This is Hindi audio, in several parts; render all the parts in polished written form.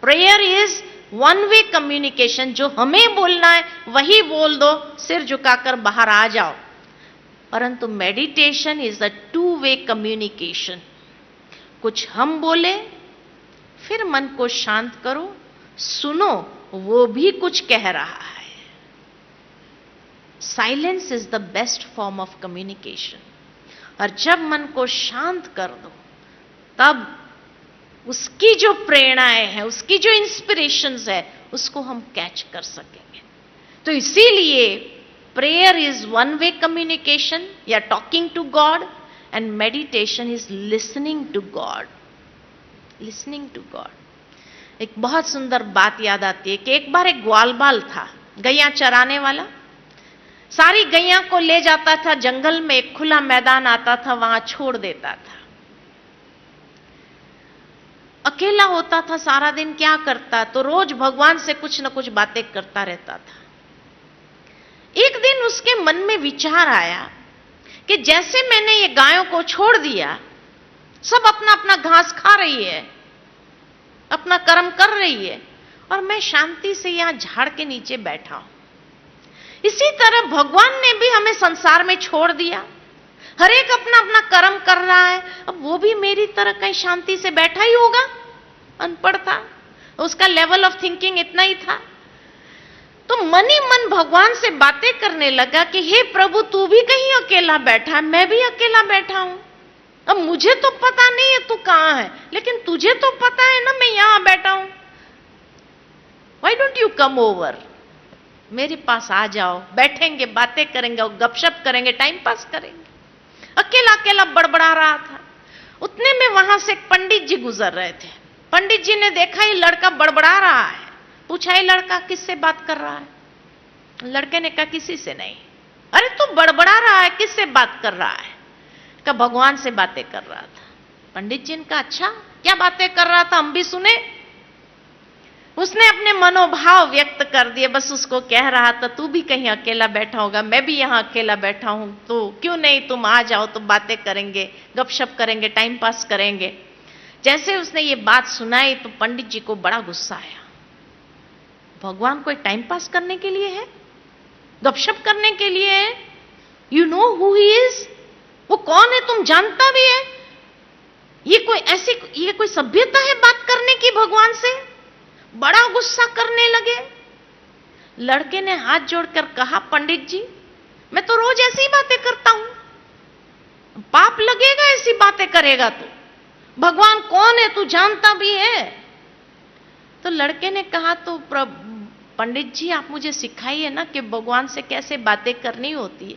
Prayer is one way communication, जो हमें बोलना है वही बोल दो, सिर झुकाकर बाहर आ जाओ। परंतु meditation is a two way communication. कुछ हम बोले, फिर मन को शांत करो, सुनो वो भी कुछ कह रहा है। Silence is the best form of communication. और जब मन को शांत कर दो, तब उसकी जो प्रेरणाएं हैं, उसकी जो इंस्पिरेशंस है, उसको हम कैच कर सकेंगे। तो इसीलिए prayer is one way communication या talking to God, and meditation is listening to God. Listening to God. एक बहुत सुंदर बात याद आती है कि एक बार एक ग्वालबाल था, गैया चराने वाला। सारी गैया को ले जाता था जंगल में, एक खुला मैदान आता था, वहां छोड़ देता था। अकेला होता था, सारा दिन क्या करता, तो रोज भगवान से कुछ न कुछ बातें करता रहता था। एक दिन उसके मन में विचार आया कि जैसे मैंने ये गायों को छोड़ दिया, सब अपना अपना घास खा रही है, अपना कर्म कर रही है, और मैं शांति से यहां झाड़ के नीचे बैठा हूं। इसी तरह भगवान ने भी हमें संसार में छोड़ दिया, हर एक अपना अपना कर्म कर रहा है। अब वो भी मेरी तरह कहीं शांति से बैठा ही होगा, अनपढ़ था, उसका लेवल ऑफ थिंकिंग इतना ही था। तो मन ही मन भगवान से बातें करने लगा कि हे प्रभु, तू भी कहीं अकेला बैठा है, मैं भी अकेला बैठा हूं। अब मुझे तो पता नहीं है तू कहां है, लेकिन तुझे तो पता है ना मैं यहां बैठा हूं। Why don't you come over, मेरे पास आ जाओ, बैठेंगे, बातें करेंगे और गपशप करेंगे, टाइम पास करेंगे। अकेला अकेला बड़बड़ा रहा था। उतने में वहां से एक पंडित जी गुजर रहे थे। पंडित जी ने देखा ये लड़का बड़बड़ा रहा है, पूछा ये लड़का किससे बात कर रहा है। लड़के ने कहा किसी से नहीं। अरे तू बड़बड़ा रहा है, किससे बात कर रहा है? कहा भगवान से बातें कर रहा था। पंडित जी ने कहा अच्छा, क्या बातें कर रहा था, हम भी सुने। उसने अपने मनोभाव व्यक्त कर दिए, बस उसको कह रहा था तू भी कहीं अकेला बैठा होगा, मैं भी यहां अकेला बैठा हूं, तो क्यों नहीं तुम आ जाओ, तो बातें करेंगे, गपशप करेंगे, टाइम पास करेंगे। जैसे उसने ये बात सुनाई तो पंडित जी को बड़ा गुस्सा आया। भगवान कोई टाइम पास करने के लिए है, गपशप करने के लिए है? You know who he is, वो कौन है तुम जानता भी है? ये कोई सभ्यता है बात करने की भगवान से? बड़ा गुस्सा करने लगे। लड़के ने हाथ जोड़कर कहा पंडित जी, मैं तो रोज ऐसी बातें करता हूं, पाप लगेगा ऐसी बातें करेगा तो। भगवान कौन है तू जानता भी है? तो लड़के ने कहा तो पंडित जी आप मुझे सिखाइए ना कि भगवान से कैसे बातें करनी होती है।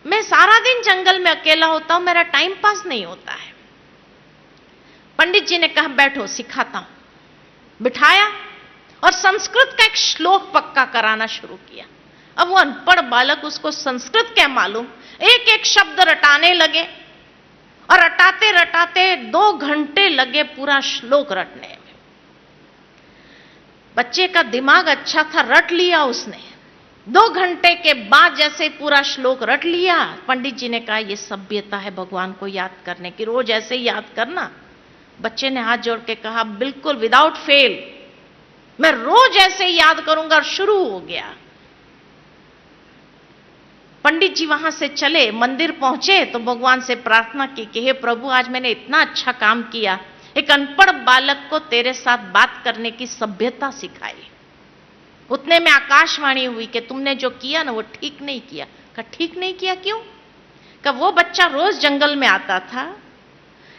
मैं सारा दिन जंगल में अकेला होता हूं, मेरा टाइम पास नहीं होता है। पंडित जी ने कहा बैठो सिखाता हूं। बिठाया और संस्कृत का एक श्लोक पक्का कराना शुरू किया। अब वो अनपढ़ बालक, उसको संस्कृत क्या मालूम, एक एक शब्द रटाने लगे और रटाते रटाते 2 घंटे लगे पूरा श्लोक रटने में। बच्चे का दिमाग अच्छा था, रट लिया उसने। 2 घंटे के बाद जैसे पूरा श्लोक रट लिया, पंडित जी ने कहा यह सभ्यता है भगवान को याद करने की, रोज ऐसे ही याद करना। बच्चे ने हाथ जोड़ के कहा बिल्कुल विदाउट फेल, मैं रोज ऐसे ही याद करूंगा। और शुरू हो गया। पंडित जी वहां से चले, मंदिर पहुंचे तो भगवान से प्रार्थना की कि हे प्रभु, आज मैंने इतना अच्छा काम किया, एक अनपढ़ बालक को तेरे साथ बात करने की सभ्यता सिखाई। उतने में आकाशवाणी हुई कि तुमने जो किया ना वो ठीक नहीं किया। कहा ठीक नहीं किया क्यों? कहा वो बच्चा रोज जंगल में आता था,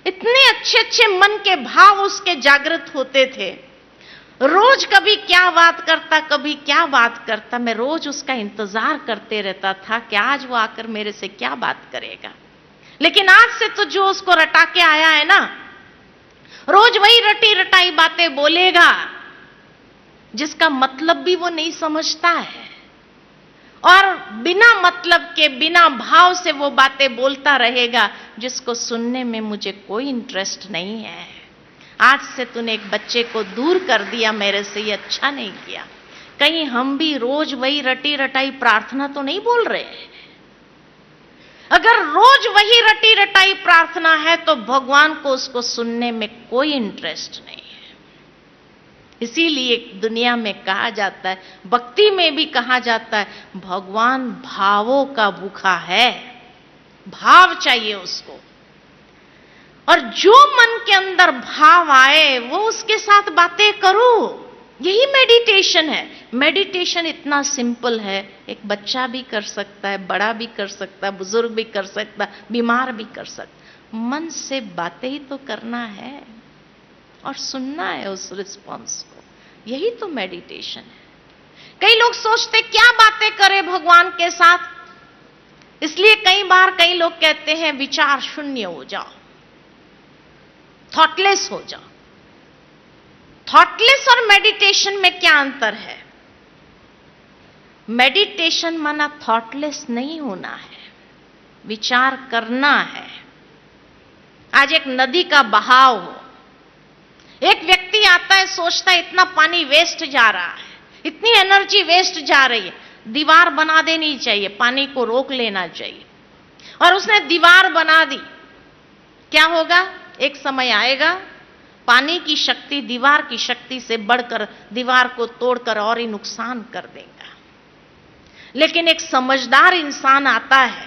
इतने अच्छे अच्छे मन के भाव उसके जागृत होते थे, रोज कभी क्या बात करता, कभी क्या बात करता। मैं रोज उसका इंतजार करते रहता था कि आज वो आकर मेरे से क्या बात करेगा। लेकिन आज से तो जो उसको रटा के आया है ना, रोज वही रटी रटाई बातें बोलेगा, जिसका मतलब भी वो नहीं समझता है, और बिना मतलब के, बिना भाव से वो बातें बोलता रहेगा, जिसको सुनने में मुझे कोई इंटरेस्ट नहीं है। आज से तूने एक बच्चे को दूर कर दिया मेरे से, ये अच्छा नहीं किया। कहीं हम भी रोज वही रटी रटाई प्रार्थना तो नहीं बोल रहे हैं? अगर रोज वही रटी रटाई प्रार्थना है तो भगवान को उसको सुनने में कोई इंटरेस्ट नहीं है। इसीलिए दुनिया में कहा जाता है, भक्ति में भी कहा जाता है, भगवान भावों का भूखा है। भाव चाहिए उसको, और जो मन के अंदर भाव आए वो उसके साथ बातें करो। यही मेडिटेशन है। मेडिटेशन इतना सिंपल है, एक बच्चा भी कर सकता है, बड़ा भी कर सकता है, बुजुर्ग भी कर सकता है, बीमार भी कर सकता। मन से बातें ही तो करना है और सुनना है उस रिस्पॉन्स को। यही तो मेडिटेशन है। कई लोग सोचते क्या बातें करें भगवान के साथ, इसलिए कई बार कई लोग कहते हैं विचार शून्य हो जाओ, थॉटलेस हो जाओ। थॉटलेस और मेडिटेशन में क्या अंतर है? मेडिटेशन माना थॉटलेस नहीं होना है, विचार करना है। आज एक नदी का बहाव हो, एक व्यक्ति आता है, सोचता है इतना पानी वेस्ट जा रहा है, इतनी एनर्जी वेस्ट जा रही है, दीवार बना देनी चाहिए, पानी को रोक लेना चाहिए। और उसने दीवार बना दी। क्या होगा? एक समय आएगा पानी की शक्ति दीवार की शक्ति से बढ़कर दीवार को तोड़कर और ही नुकसान कर देगा। लेकिन एक समझदार इंसान आता है,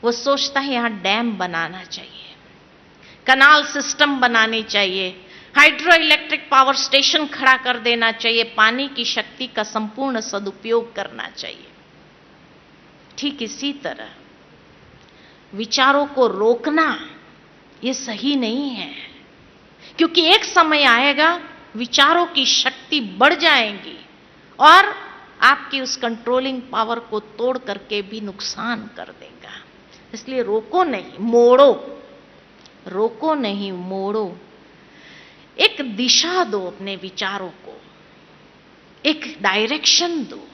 वो सोचता है यहां डैम बनाना चाहिए, कनाल सिस्टम बनानी चाहिए, हाइड्रो इलेक्ट्रिक पावर स्टेशन खड़ा कर देना चाहिए, पानी की शक्ति का संपूर्ण सदुपयोग करना चाहिए। ठीक इसी तरह विचारों को रोकना ये सही नहीं है, क्योंकि एक समय आएगा विचारों की शक्ति बढ़ जाएगी और आपकी उस कंट्रोलिंग पावर को तोड़ करके भी नुकसान कर देगा। इसलिए रोको नहीं, मोड़ो। रोको नहीं, मोड़ो। एक दिशा दो अपने विचारों को, एक डायरेक्शन दो,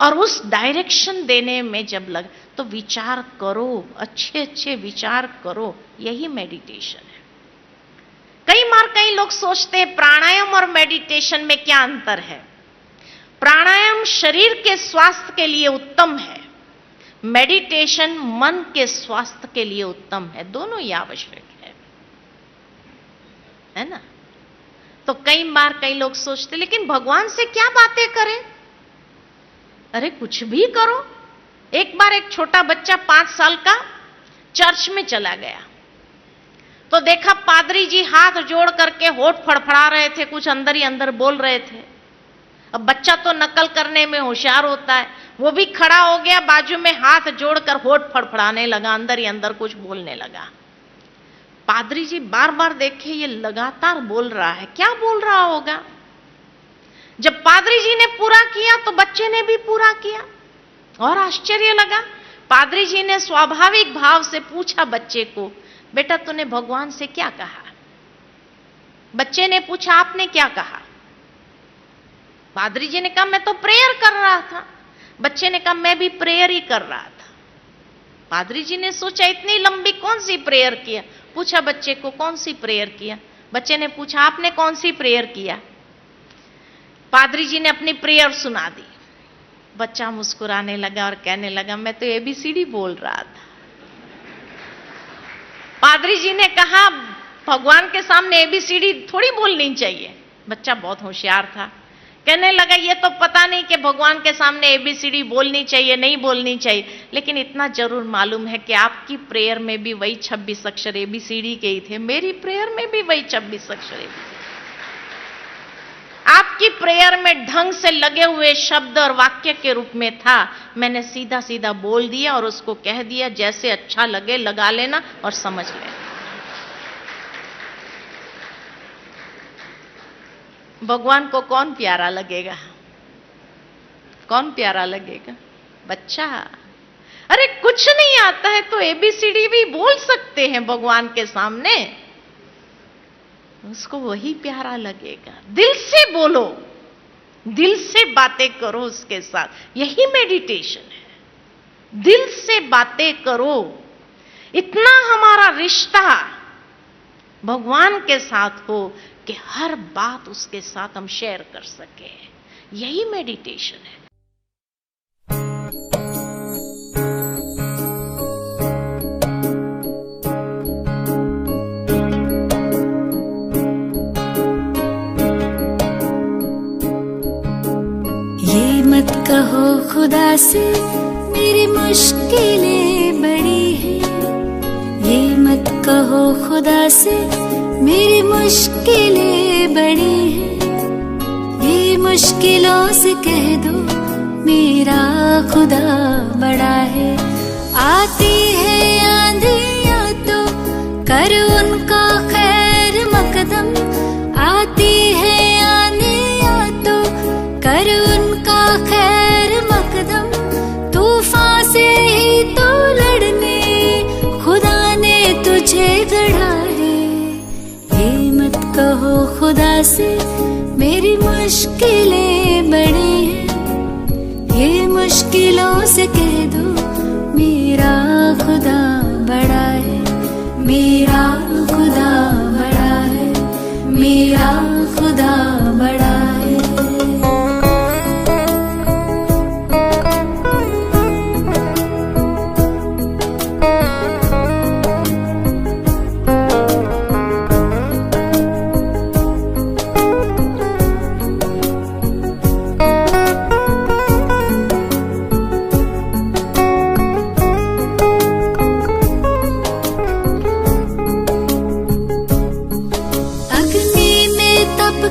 और उस डायरेक्शन देने में जब लग तो विचार करो, अच्छे अच्छे विचार करो। यही मेडिटेशन है। कई बार कई लोग सोचते हैं प्राणायाम और मेडिटेशन में क्या अंतर है। प्राणायाम शरीर के स्वास्थ्य के लिए उत्तम है, मेडिटेशन मन के स्वास्थ्य के लिए उत्तम है। दोनों ही आवश्यक है ना। तो कई बार कई लोग सोचते लेकिन भगवान से क्या बातें करें? अरे कुछ भी करो। एक बार एक छोटा बच्चा 5 साल का चर्च में चला गया, तो देखा पादरी जी हाथ जोड़ करके होठ फड़फड़ा रहे थे, कुछ अंदर ही अंदर बोल रहे थे। अब बच्चा तो नकल करने में होशियार होता है, वो भी खड़ा हो गया, बाजू में हाथ जोड़कर होठ फड़फड़ाने लगा, अंदर ही अंदर कुछ बोलने लगा। पादरी जी बार बार देखे ये लगातार बोल रहा है, क्या बोल रहा होगा। जब पादरी जी ने पूरा किया तो बच्चे ने भी पूरा किया, और आश्चर्य लगा। पादरी जी ने स्वाभाविक भाव से पूछा बच्चे को, बेटा तूने भगवान से क्या कहा? बच्चे ने पूछा आपने क्या कहा? पादरी जी ने कहा मैं तो प्रेयर कर रहा था। बच्चे ने कहा मैं भी प्रेयर ही कर रहा था। पादरी जी ने सोचा इतनी लंबी कौन सी प्रेयर किया, पूछा बच्चे को कौन सी प्रेयर किया। बच्चे ने पूछा आपने कौन सी प्रेयर किया। पादरी जी ने अपनी प्रेयर सुना दी। बच्चा मुस्कुराने लगा और कहने लगा मैं तो एबीसीडी बोल रहा था। पादरी जी ने कहा भगवान के सामने एबीसीडी थोड़ी बोलनी चाहिए। बच्चा बहुत होशियार था, कहने लगा ये तो पता नहीं कि भगवान के सामने एबीसीडी बोलनी चाहिए नहीं बोलनी चाहिए, लेकिन इतना जरूर मालूम है कि आपकी प्रेयर में भी वही 26 अक्षर एबीसीडी के ही थे, मेरी प्रेयर में भी वही 26 अक्षर एबीसीडी। आपकी प्रेयर में ढंग से लगे हुए शब्द और वाक्य के रूप में था, मैंने सीधा सीधा बोल दिया और उसको कह दिया जैसे अच्छा लगे लगा लेना और समझ लेना। भगवान को कौन प्यारा लगेगा? कौन प्यारा लगेगा? बच्चा। अरे कुछ नहीं आता है तो एबीसीडी भी बोल सकते हैं भगवान के सामने, उसको वही प्यारा लगेगा। दिल से बोलो, दिल से बातें करो उसके साथ, यही मेडिटेशन है। दिल से बातें करो, इतना हमारा रिश्ता भगवान के साथ हो कि हर बात उसके साथ हम शेयर कर सके, यही मेडिटेशन है। से मेरी मुश्किलें बड़ी हैं। ये मत कहो खुदा से मेरी मुश्किलें बड़ी हैं। ये मुश्किलों से कह दो मेरा खुदा बड़ा है। आती है आंधियां तो कर उनका खैर मकदम। आती है आंधियां तो कर उनका खैर मकदम। तूफान से ही तो लड़ने खुदा ने तुझे गढ़ा है। ये मत कहो खुदा से मेरी मुश्किलें बड़ी हैं। ये मुश्किलों से कह दो मेरा खुदा बड़ा है। मेरा खुदा बड़ा है। मेरा खुदा बड़ा है।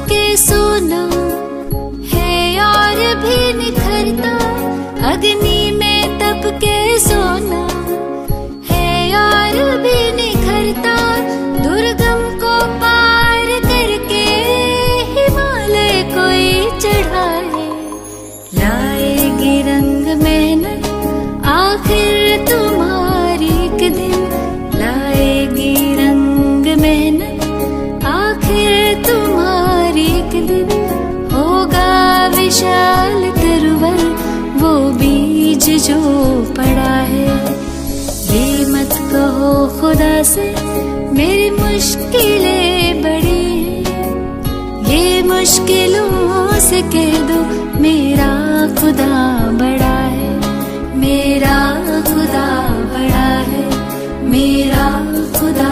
के सोना है और भी निखरता। अग्नि में तप के सोना है और भी निखरता। दुर्गम को पार करके हिमालय कोई चढ़ाए। लाएगी रंग मेहनत आखिर तुम्हारी एक दिन। लाएगी रंग मेहनत आखिर तुम्हारी एक दिन। होगा विशाल तरवर वो बीज जो पड़ा है। ये मत कहो खुदा से मेरी मुश्किलें बड़ी हैं। ये मुश्किलों से कह दो मेरा खुदा बड़ा है। मेरा खुदा बड़ा है। मेरा खुदा